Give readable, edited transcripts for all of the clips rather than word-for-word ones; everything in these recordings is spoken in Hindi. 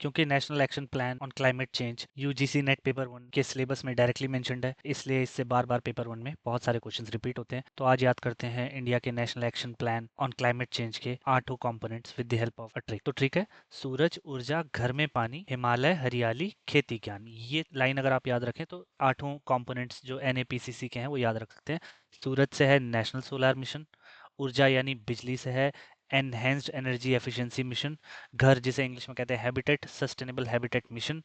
क्योंकि national action plan on climate change UGC net paper 1 के सिलेबस में डायरेक्टली मेंशन्ड है, इसलिए इससे बार बार पेपर 1 में बहुत सारे क्वेश्चंस रिपीट होते हैं। तो आज याद करते हैं इंडिया के national action plan on climate change के 8 components with the help of a trick. तो ट्रिक है सूरज, ऊर्जा, घर में पानी, हिमालय, हरियाली, खेती ज्ञान। ये लाइन अगर आप याद रखें तो 8 कंपोनेंट्स जो एनएपीसीसी के हैं वो याद रख सकते हैं। सूरज से है नेशनल सोलर मिशन, ऊर्जा यानी बिजली से है एनहेंस्ड एनर्जी एफिशिएंसी मिशन, घर जिसे इंग्लिश में कहते हैं हैबिटेट सस्टेनेबल हैबिटेट मिशन,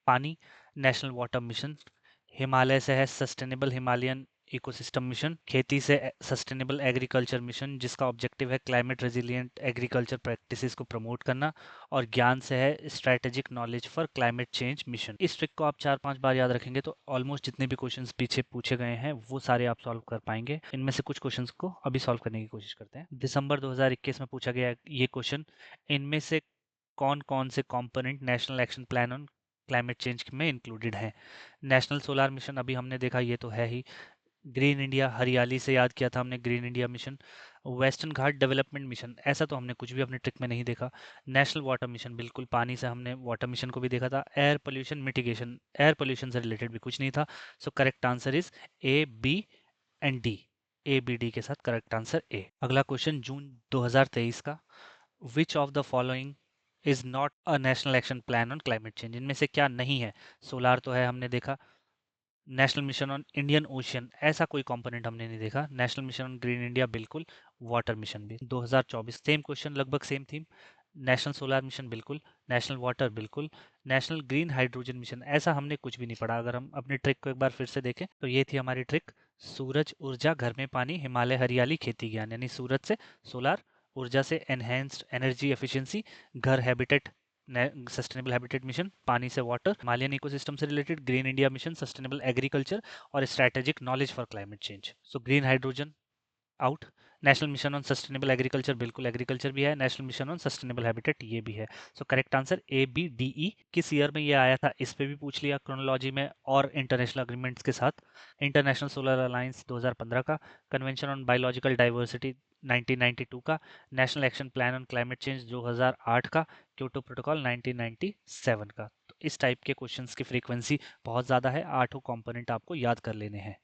पानी नेशनल वाटर मिशन, हिमालय से है सस्टेनेबल हिमालयन इकोसिस्टम मिशन, खेती से सस्टेनेबल एग्रीकल्चर मिशन जिसका ऑब्जेक्टिव है क्लाइमेट रेजिलिएंट एग्रीकल्चर प्रैक्टिसेस को प्रमोट करना, और ज्ञान से है strategic knowledge for climate change mission. इस ट्रिक को आप 4-5 बार याद रखेंगे तो ऑलमोस्ट जितने भी क्वेश्चंस पीछे पूछे गए हैं वो सारे आप सॉल्व कर पाएंगे। इनमें से कुछ क्वेश्चंस को अभी सॉल्व करने की कोशिश करते हैं। दिसंबर 2021 में पूछा गया ये क्वेश्चन, इनमें से कौन कौन से component national action plan on climate change में इंक्लूडेड हैं? नेशनल सोलर मिशन अभी हमने देखा, ये तो है ही। ग्रीन इंडिया, हरियाली से याद किया था हमने, ग्रीन इंडिया मिशन। वेस्टर्न घाट डेवलपमेंट मिशन, ऐसा तो हमने कुछ भी अपने ट्रिक में नहीं देखा। नेशनल वाटर मिशन, बिल्कुल पानी से हमने वाटर मिशन को भी देखा था। Air pollution mitigation, air pollution से रिलेटेड भी कुछ नहीं था। So correct answer is A, B and D. A, B, D के साथ करेक्ट आंसर ए। अगला क्वेश्चन जून 2023 का, which of the following is not a national action plan on climate change? इनमें से क्या नहीं है? सोलार तो है हमने देखा, national mission on Indian ocean ऐसा कोई कंपोनेंट हमने नहीं देखा, national mission on green India बिल्कुल, वाटर मिशन भी। 2024 सेम क्वेश्चन, लगभग same theme. National solar mission बिल्कुल, नेशनल वाटर बिल्कुल, नेशनल ग्रीन हाइड्रोजन मिशन ऐसा हमने कुछ भी नहीं पढ़ा। अगर हम अपनी ट्रिक को एक बार फिर से देखें तो ये थी हमारी ट्रिक, सूरज, ऊर्जा, घर में पानी, हिमालय, हरियाली, खेती ज्ञान। यानी सूरज से सोलार, ऊर्जा से एनहेंस्ड एनर्जी एफिशिएंसी, घर हैबिटेट सस्टेनेबल हैबिटेट मिशन, पानी से वाटर, हिमालयन इकोसिस्टम से related green India mission, sustainable agriculture, और strategic knowledge for climate change. So green hydrogen out, national mission on sustainable agriculture बिल्कुल एग्रीकल्चर भी है, national mission on sustainable habitat ये भी है। So correct answer A, B, D, E. किस ईयर में ये आया था इस पे भी पूछ लिया क्रोनोलॉजी में और इंटरनेशनल अग्रीमेंट्स के साथ। इंटरनेशनल सोलर अलायंस 2015 का, कन्वेंशन ऑन बायोलॉजिकल डाइवर्सिटी 1992 का, national action plan on climate change 2008 का, क्योटो प्रोटोकॉल 1997 का। तो इस टाइप के क्वेश्चंस की फ्रीक्वेंसी बहुत ज़्यादा है, 8 कंपोनेंट आपको याद कर लेने हैं।